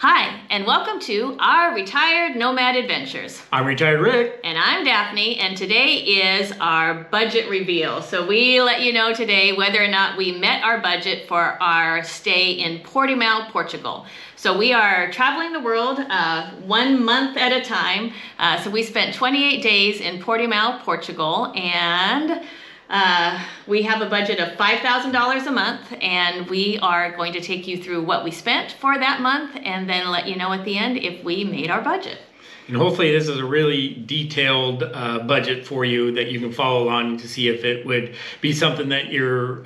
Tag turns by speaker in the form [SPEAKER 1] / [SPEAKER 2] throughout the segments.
[SPEAKER 1] Hi, and welcome to our Retired Nomad Adventures.
[SPEAKER 2] I'm Retired Rick.
[SPEAKER 1] And I'm Daphne, and today is our budget reveal. So we let you know today whether or not we met our budget for our stay in Portimão, Portugal. So we are traveling the world 1 month at a time. So we spent 28 days in Portimão, Portugal, and we have a budget of $5,000 a month, and we are going to take you through what we spent for that month and then let you know at the end if we made our budget.
[SPEAKER 2] And hopefully this is a really detailed budget for you that you can follow along to see if it would be something that you're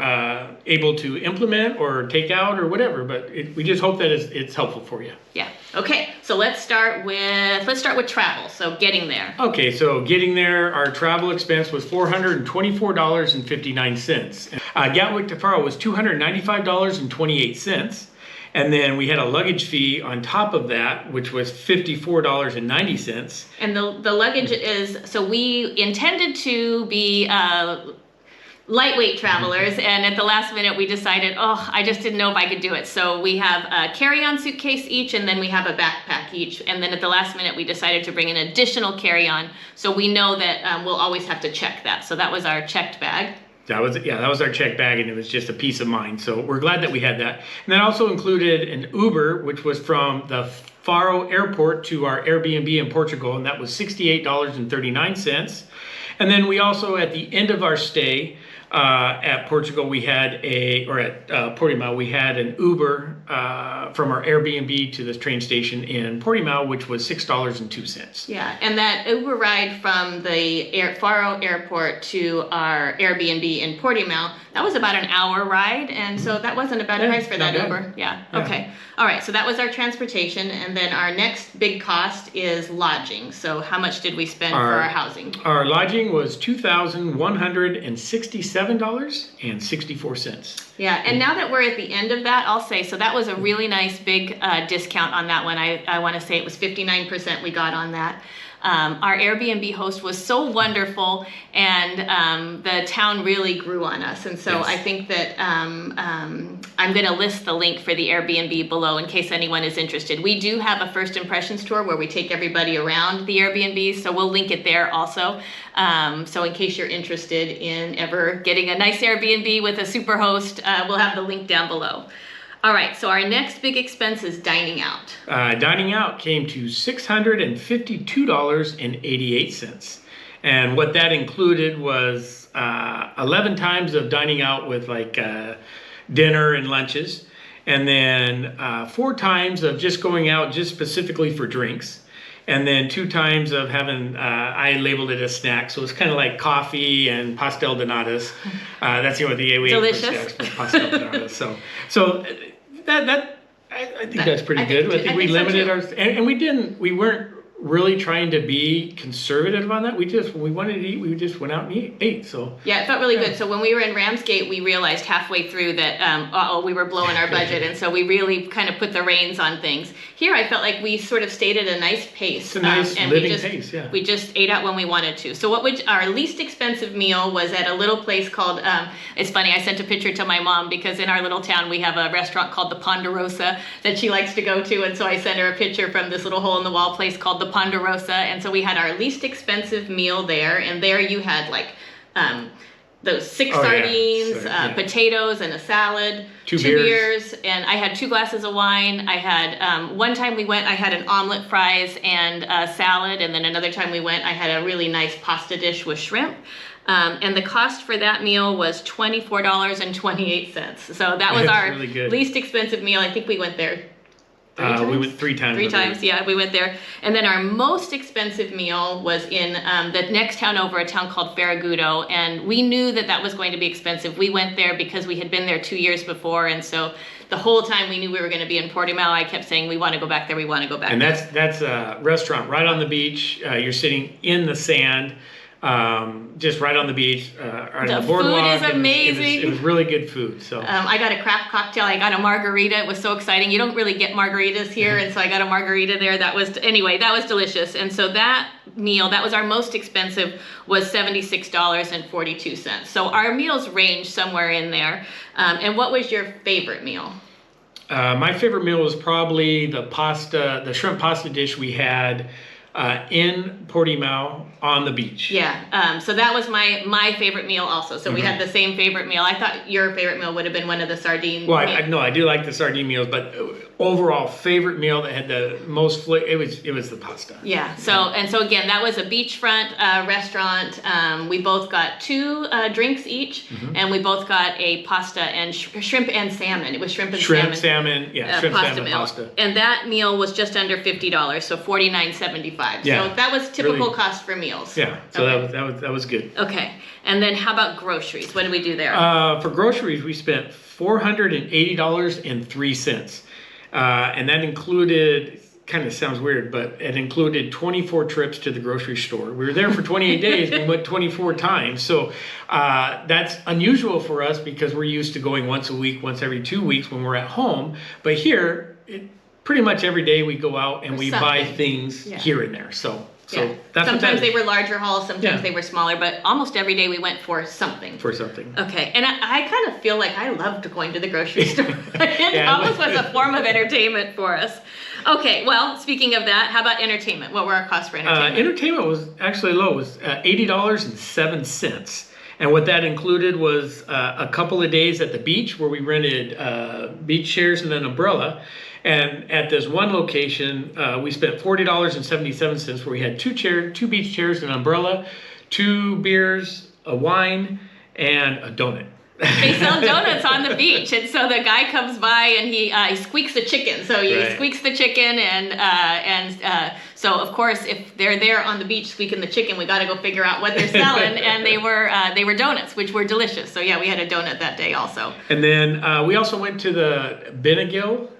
[SPEAKER 2] able to implement or take out or whatever. But we just hope that it's helpful for you.
[SPEAKER 1] Yeah. Okay. So let's start with travel. So getting there.
[SPEAKER 2] Okay. So getting there, our travel expense was $424.59. Gatwick to Faro was $295.28. And then we had a luggage fee on top of that, which was $54.90.
[SPEAKER 1] And the luggage is, so we intended to be lightweight travelers, and at the last minute we decided, I just didn't know if I could do it. So we have a carry-on suitcase each, and then we have a backpack each. And then at the last minute we decided to bring an additional carry-on, so we know that we'll always have to check that. So that was our checked bag.
[SPEAKER 2] That was our check bag, and it was just a peace of mind. So we're glad that we had that. And that also included an Uber, which was from the Faro airport to our Airbnb in Portugal, and that was $68.39. And then we also, at the end of our stay at Portugal, Portimão, we had an Uber from our Airbnb to the train station in Portimão, which was $6.02.
[SPEAKER 1] Yeah, and that Uber ride from the Faro airport to our Airbnb in Portimão, that was about an hour ride, and so that wasn't a bad price for that Uber. Yeah, okay. All right, so that was our transportation, and then our next big cost is lodging. So how much did we spend for our housing?
[SPEAKER 2] Our lodging was $2,167.64.
[SPEAKER 1] Yeah, and now that we're at the end of that, I'll say, so that was a really nice big discount on that one. I want to say it was 59% we got on that. Our Airbnb host was so wonderful, and the town really grew on us. And so yes. I think that I'm going to list the link for the Airbnb below in case anyone is interested. We do have a first impressions tour where we take everybody around the Airbnb, so we'll link it there also. So in case you're interested in ever getting a nice Airbnb with a super host, we'll have the link down below. All right, so our next big expense is dining out.
[SPEAKER 2] Dining out came to $652.88. And what that included was 11 times of dining out with dinner and lunches. And then 4 times of just going out just specifically for drinks. And then 2 times of having, I labeled it a snack. So it's kind of like coffee and pastel de natas. That's the way we
[SPEAKER 1] delicious.
[SPEAKER 2] Ate for pastel de natas. So that I think that's pretty good. I think we limited our, and we weren't really trying to be conservative on that. When we wanted to eat, we just went out and ate. So
[SPEAKER 1] yeah, it felt really good. So when we were in Ramsgate, we realized halfway through that we were blowing our budget, and so we really kind of put the reins on things. Here, I felt like we sort of stayed at a nice pace.
[SPEAKER 2] It's a nice living pace, yeah.
[SPEAKER 1] We just ate out when we wanted to. So our least expensive meal was at a little place called, it's funny, I sent a picture to my mom because in our little town we have a restaurant called the Ponderosa that she likes to go to, and so I sent her a picture from this little hole-in-the-wall place called the Ponderosa, and so we had our least expensive meal there, and there you had those 6 sardines, potatoes, and a salad, 2 beers, and I had 2 glasses of wine. I had, one time we went, I had an omelet, fries, and a salad, and then another time we went, I had a really nice pasta dish with shrimp. And the cost for that meal was $24.28. So that was our really least expensive meal. I think we went there.
[SPEAKER 2] We went 3 times.
[SPEAKER 1] 3 times, yeah, we went there. And then our most expensive meal was in the next town over, a town called Faragudo. And we knew that was going to be expensive. We went there because we had been there 2 years before. And so the whole time we knew we were going to be in Portimão, I kept saying, we want to go back there, we want to go back there.
[SPEAKER 2] And that's a restaurant right on the beach. You're sitting in the sand. Just right on the beach, on the boardwalk.
[SPEAKER 1] The food is amazing.
[SPEAKER 2] It was really good food. So
[SPEAKER 1] I got a craft cocktail. I got a margarita. It was so exciting. You don't really get margaritas here, and so I got a margarita there. That was delicious. And so that meal, that was our most expensive, was $76.42. So our meals range somewhere in there. And what was your favorite meal?
[SPEAKER 2] My favorite meal was probably the shrimp pasta dish we had in Portimão on the beach.
[SPEAKER 1] Yeah, so that was my favorite meal also. So we had the same favorite meal. I thought your favorite meal would have been one of the sardine
[SPEAKER 2] Well,
[SPEAKER 1] meals.
[SPEAKER 2] I do like the sardine meals, but overall favorite meal that had the most flavor, it was the pasta.
[SPEAKER 1] Yeah, so again, that was a beachfront restaurant. We both got 2 drinks each, and we both got a pasta and shrimp and salmon. It was shrimp and
[SPEAKER 2] Shrimp,
[SPEAKER 1] salmon.
[SPEAKER 2] shrimp,
[SPEAKER 1] Pasta
[SPEAKER 2] salmon,
[SPEAKER 1] meal.
[SPEAKER 2] pasta.
[SPEAKER 1] And that meal was just under $50, so $49.75.
[SPEAKER 2] Yeah,
[SPEAKER 1] so that was typical
[SPEAKER 2] really,
[SPEAKER 1] cost for meals.
[SPEAKER 2] Yeah, so
[SPEAKER 1] okay.
[SPEAKER 2] that was good.
[SPEAKER 1] Okay, and then how about groceries? What did we do there?
[SPEAKER 2] For groceries, we spent $480.03. And that included, kind of sounds weird, but it included 24 trips to the grocery store. We were there for 28 days. We went 24 times. So that's unusual for us because we're used to going once a week, once every 2 weeks when we're at home. But here, pretty much every day we go out and we buy things here and there. So that's
[SPEAKER 1] sometimes they were larger hauls, sometimes they were smaller, but almost every day we went for something. Okay, and I kind of feel like I loved going to the grocery store. It almost was a form of entertainment for us. Okay, well, speaking of that, how about entertainment? What were our costs for entertainment?
[SPEAKER 2] Entertainment was actually low. It was $80.07. And what that included was a couple of days at the beach where we rented beach chairs and an umbrella. And at this one location, we spent $40.77 where we had 2 beach chairs, an umbrella, 2 beers, a wine, and a donut.
[SPEAKER 1] They sell donuts on the beach, and so the guy comes by and he squeaks the chicken. So he squeaks the chicken, and so of course if they're there on the beach squeaking the chicken, we got to go figure out what they're selling. And they were donuts, which were delicious. So yeah, we had a donut that day also.
[SPEAKER 2] And then we also went to the Benagil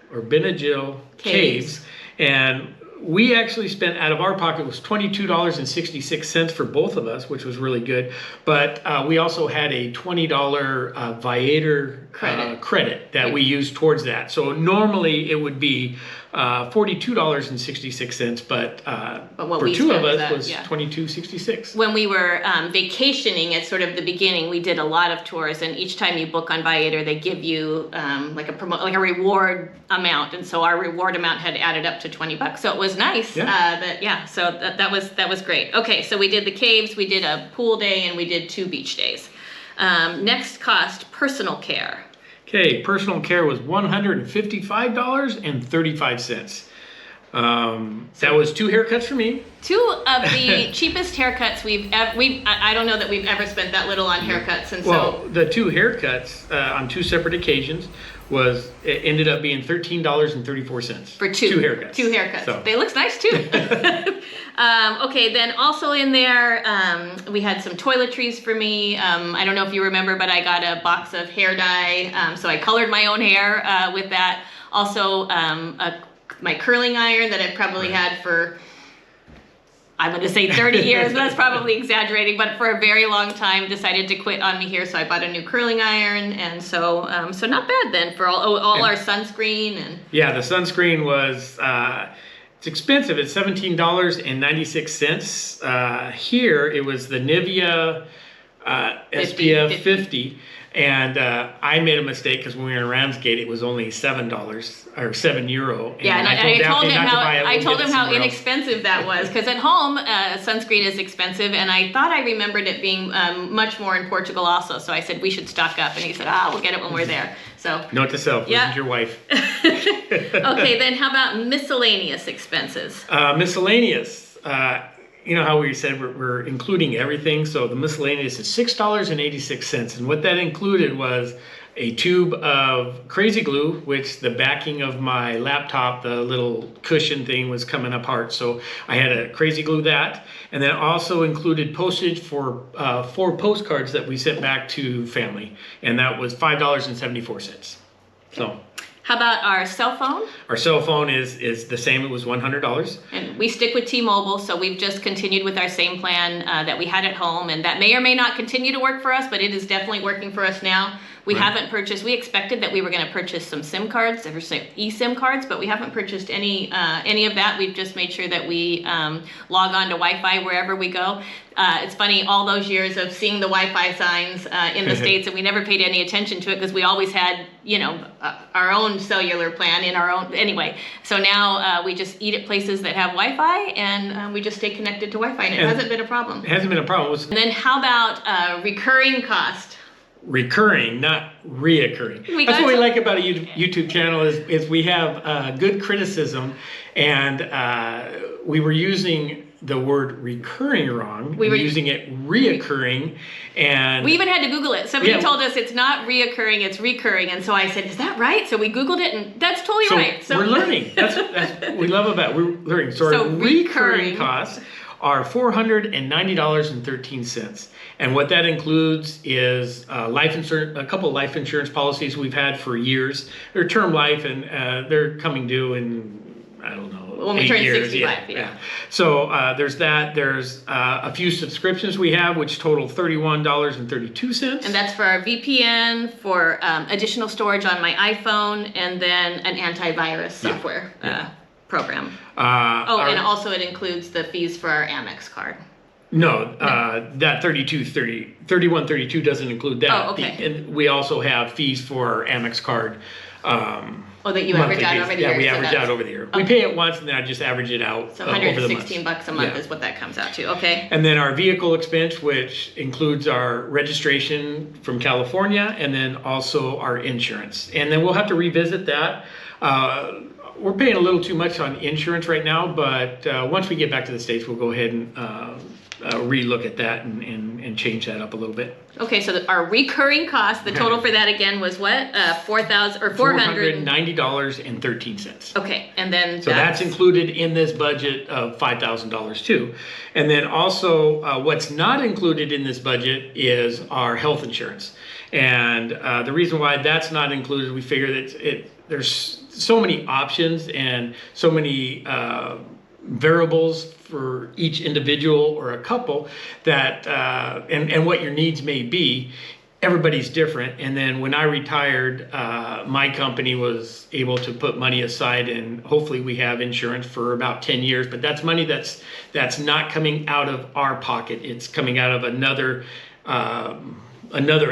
[SPEAKER 2] Caves, and we actually spent out of our pocket was $22.66 for both of us, which was really good. But we also had a $20 Viator credit that we used towards that. So normally it would be $42.66, but for 2 of us was $22.66.
[SPEAKER 1] When we were vacationing at sort of the beginning, we did a lot of tours, and each time you book on Viator, they give you like a reward amount, and so our reward amount had added up to $20. So it was nice. So that was great. Okay, so we did the caves, we did a pool day, and we did 2 beach days. Next cost, personal care.
[SPEAKER 2] Okay, personal care was $155.35. That was 2 haircuts for me.
[SPEAKER 1] 2 of the cheapest haircuts I don't know that we've ever spent that little on haircuts. And
[SPEAKER 2] so the 2 haircuts on 2 separate occasions it ended up being $13.34
[SPEAKER 1] for 2
[SPEAKER 2] haircuts.
[SPEAKER 1] 2 haircuts. So. They looks nice too. Okay, then also in there we had some toiletries for me. I don't know if you remember, but I got a box of hair dye, so I colored my own hair with that. Also my curling iron that I've probably had for, I'm going to say 30 years, but that's probably exaggerating, but for a very long time decided to quit on me here, so I bought a new curling iron, and so not bad then for all our sunscreen. And
[SPEAKER 2] yeah, the sunscreen was it's expensive. It's $17.96. Here it was the Nivea SPF 50. And I made a mistake because when we were in Ramsgate, it was only $7 or €7. And
[SPEAKER 1] yeah, and I told him how
[SPEAKER 2] else.
[SPEAKER 1] inexpensive that was, because at home sunscreen is expensive, and I thought I remembered it being much more in Portugal also. So I said we should stock up, and he said, we'll get it when we're there. So
[SPEAKER 2] note to self, listen to your wife.
[SPEAKER 1] Okay, then how about miscellaneous expenses?
[SPEAKER 2] Miscellaneous. You know how we said we're including everything, so the miscellaneous is $6.86, and what that included was a tube of crazy glue, which the backing of my laptop, the little cushion thing was coming apart, so I had to crazy glue that, and then also included postage for 4 postcards that we sent back to family, and that was $5.74. So.
[SPEAKER 1] How about our cell phone?
[SPEAKER 2] Our cell phone is the same. It was $100.
[SPEAKER 1] And We stick with T-Mobile, so we've just continued with our same plan that we had at home, and that may or may not continue to work for us, but it is definitely working for us now. We haven't purchased, we expected that we were going to purchase some SIM cards, or some eSIM cards, but we haven't purchased any of that. We've just made sure that we log on to Wi-Fi wherever we go. It's funny, all those years of seeing the Wi-Fi signs in the States, and we never paid any attention to it because we always had, our own cellular plan in our own, anyway. So now we just eat at places that have Wi-Fi, and we just stay connected to Wi-Fi, and it hasn't been a problem.
[SPEAKER 2] It hasn't been a problem.
[SPEAKER 1] And then how about recurring cost?
[SPEAKER 2] Recurring, not reoccurring. That's what we like about a YouTube channel is we have good criticism, and we were using the word recurring wrong. We were using it reoccurring, and
[SPEAKER 1] we even had to Google it. Somebody told us it's not reoccurring, it's recurring, and so I said, "Is that right?" So we Googled it, and that's totally right. So
[SPEAKER 2] we're learning. That's what we love about it. We're learning. So our recurring costs are $490.13. And what that includes is life insurance, a couple of life insurance policies we've had for years. They're term life, and they're coming due in, I don't know,
[SPEAKER 1] when we turn 65. Yeah.
[SPEAKER 2] So there's that. There's a few subscriptions we have, which total $31.32.
[SPEAKER 1] And that's for our VPN, for additional storage on my iPhone, and then an antivirus software program. And also it includes the fees for our Amex card.
[SPEAKER 2] No, that 3132 doesn't include that.
[SPEAKER 1] Oh, okay.
[SPEAKER 2] And we also have fees for our Amex card.
[SPEAKER 1] That you average out over the year.
[SPEAKER 2] Yeah, we average out over the year. We pay it once, and then I just average it out
[SPEAKER 1] so
[SPEAKER 2] over the month.
[SPEAKER 1] $116 a month is what that comes out to. Okay.
[SPEAKER 2] And then our vehicle expense, which includes our registration from California, and then also our insurance. And then we'll have to revisit that. We're paying a little too much on insurance right now, but once we get back to the States, we'll go ahead and relook at that and change that up a little bit.
[SPEAKER 1] Okay, so our recurring cost, the total for that again was what?
[SPEAKER 2] $490.13.
[SPEAKER 1] Okay, and then
[SPEAKER 2] so that's included in this budget of $5,000 too. And then also what's not included in this budget is our health insurance. And the reason why that's not included, we figure that there's so many options and so many variables for each individual or a couple that and what your needs may be. Everybody's different. And then when I retired, my company was able to put money aside, and hopefully we have insurance for about 10 years, but that's money that's not coming out of our pocket. It's coming out of another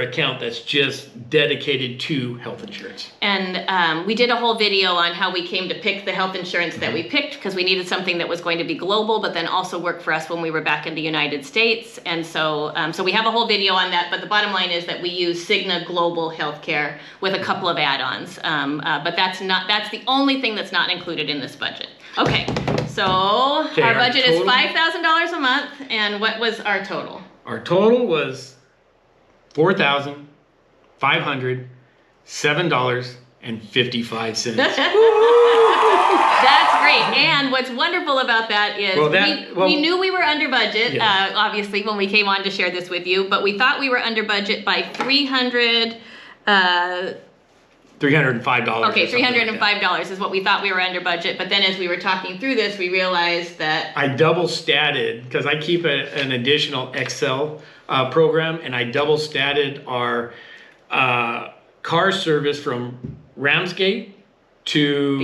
[SPEAKER 2] account that's just dedicated to health insurance.
[SPEAKER 1] And we did a whole video on how we came to pick the health insurance that we picked, because we needed something that was going to be global, but then also work for us when we were back in the United States. And so we have a whole video on that, but the bottom line is that we use Cigna Global Healthcare with a couple of add-ons. But that's the only thing that's not included in this budget. Okay, so our budget is $5,000 a month, and what was our total?
[SPEAKER 2] Our total was $4,507.55.
[SPEAKER 1] That's great. And what's wonderful about that is we knew we were under budget, obviously, when we came on to share this with you, but we thought we were under budget by $305. Okay, $305 is what we thought we were under budget. But then as we were talking through this, we realized that
[SPEAKER 2] I double statted, because I keep an additional Excel program, and I double statted our car service from Ramsgate to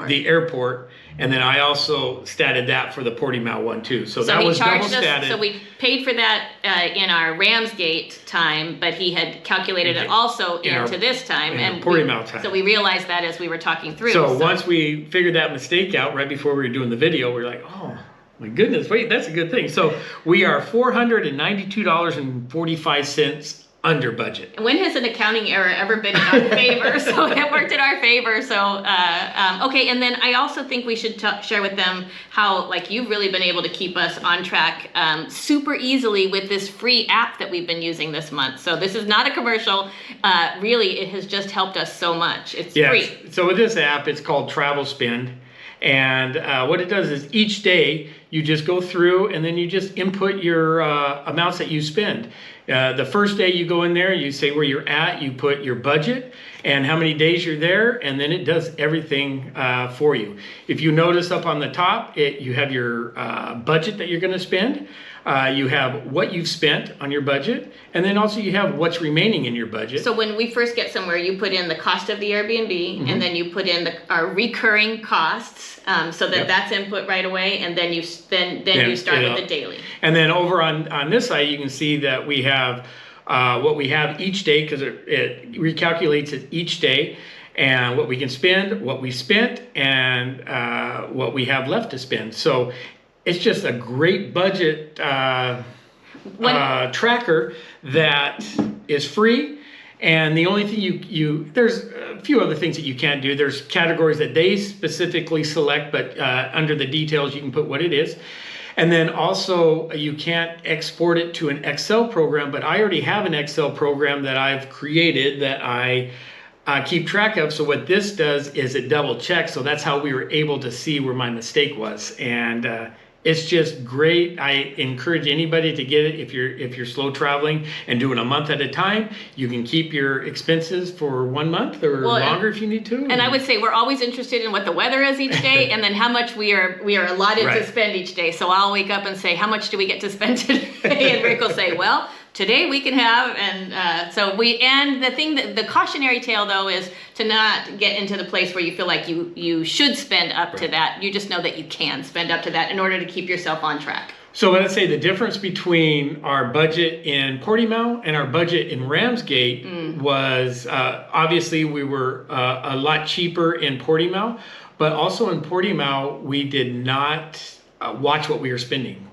[SPEAKER 2] the airport, and then I also statted that for the Portimão one too. So that was double statted.
[SPEAKER 1] So we paid for that in our Ramsgate time, but he had calculated it also into this time, and
[SPEAKER 2] Portimão time.
[SPEAKER 1] So we realized that as we were talking through.
[SPEAKER 2] So once we figured that mistake out right before we were doing the video, we were like, oh my goodness, wait, that's a good thing. So we are $492.45 under budget.
[SPEAKER 1] When has an accounting error ever been in our favor? So it worked in our favor. So, okay. And then I also think we should share with them how, you've really been able to keep us on track super easily with this free app that we've been using this month. So this is not a commercial. Really, it has just helped us so much. It's free.
[SPEAKER 2] So with this app, it's called Travel Spend. And what it does is each day you just go through and then you just input your amounts that you spend. The first day you go in there, you say where you're at, you put your budget and how many days you're there, and then it does everything for you. If you notice up on the top, you have your budget that you're going to spend. You have what you've spent on your budget, and then also you have what's remaining in your budget.
[SPEAKER 1] So when we first get somewhere, you put in the cost of the Airbnb, and then you put in our recurring costs, so that that's input right away, and then you start with the daily.
[SPEAKER 2] And then over on this side, you can see that we have what we have each day, because it recalculates it each day, and what we can spend, what we spent, and what we have left to spend. So it's just a great budget tracker that is free. And the only thing there's a few other things that you can't do. There's categories that they specifically select, but under the details, you can put what it is. And then also you can't export it to an Excel program, but I already have an Excel program that I've created that I keep track of. So what this does is it double checks. So that's how we were able to see where my mistake was. And it's just great. I encourage anybody to get it if you're slow traveling and doing a month at a time. You can keep your expenses for 1 month or longer if you need to.
[SPEAKER 1] And I would say we're always interested in what the weather is each day, and then how much we are allotted to spend each day. So I'll wake up and say, how much do we get to spend today? And Rick will say, well, today we can have, and the cautionary tale though is to not get into the place where you feel like you should spend up to that. You just know that you can spend up to that in order to keep yourself on track.
[SPEAKER 2] So let's say the difference between our budget in Portimão and our budget in Ramsgate was obviously we were a lot cheaper in Portimão, but also in Portimão we did not watch what we were spending.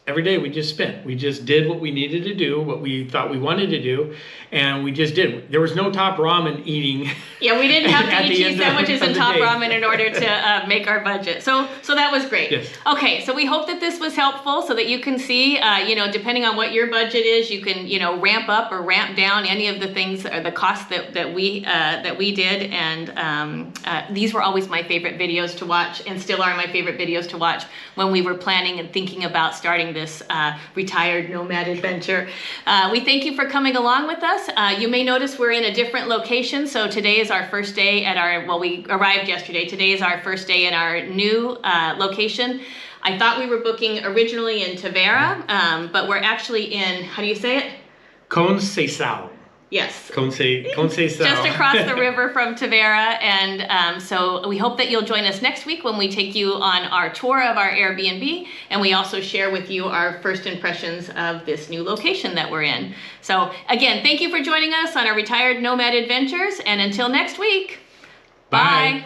[SPEAKER 2] Every day we just spent. We just did what we needed to do, what we thought we wanted to do, and we just did. There was no top ramen eating.
[SPEAKER 1] Yeah, we didn't have to eat cheese sandwiches and top ramen in order to make our budget. So that was great.
[SPEAKER 2] Yes.
[SPEAKER 1] Okay, so we hope that this was helpful so that you can see, depending on what your budget is, you can, ramp up or ramp down any of the things or the costs that we did. And these were always my favorite videos to watch, and still are my favorite videos to watch when we were planning and thinking about starting this retired nomad adventure. We thank you for coming along with us. You may notice we're in a different location. So today is our first day we arrived yesterday. Today is our first day in our new location. I thought we were booking originally in Tavera, but we're actually in, how do you say it?
[SPEAKER 2] Conceição.
[SPEAKER 1] Yes.
[SPEAKER 2] Conceição.
[SPEAKER 1] Just across the river from Tavera. And so we hope that you'll join us next week when we take you on our tour of our Airbnb. And we also share with you our first impressions of this new location that we're in. So again, thank you for joining us on our Retired Nomad Adventures. And until next week, bye.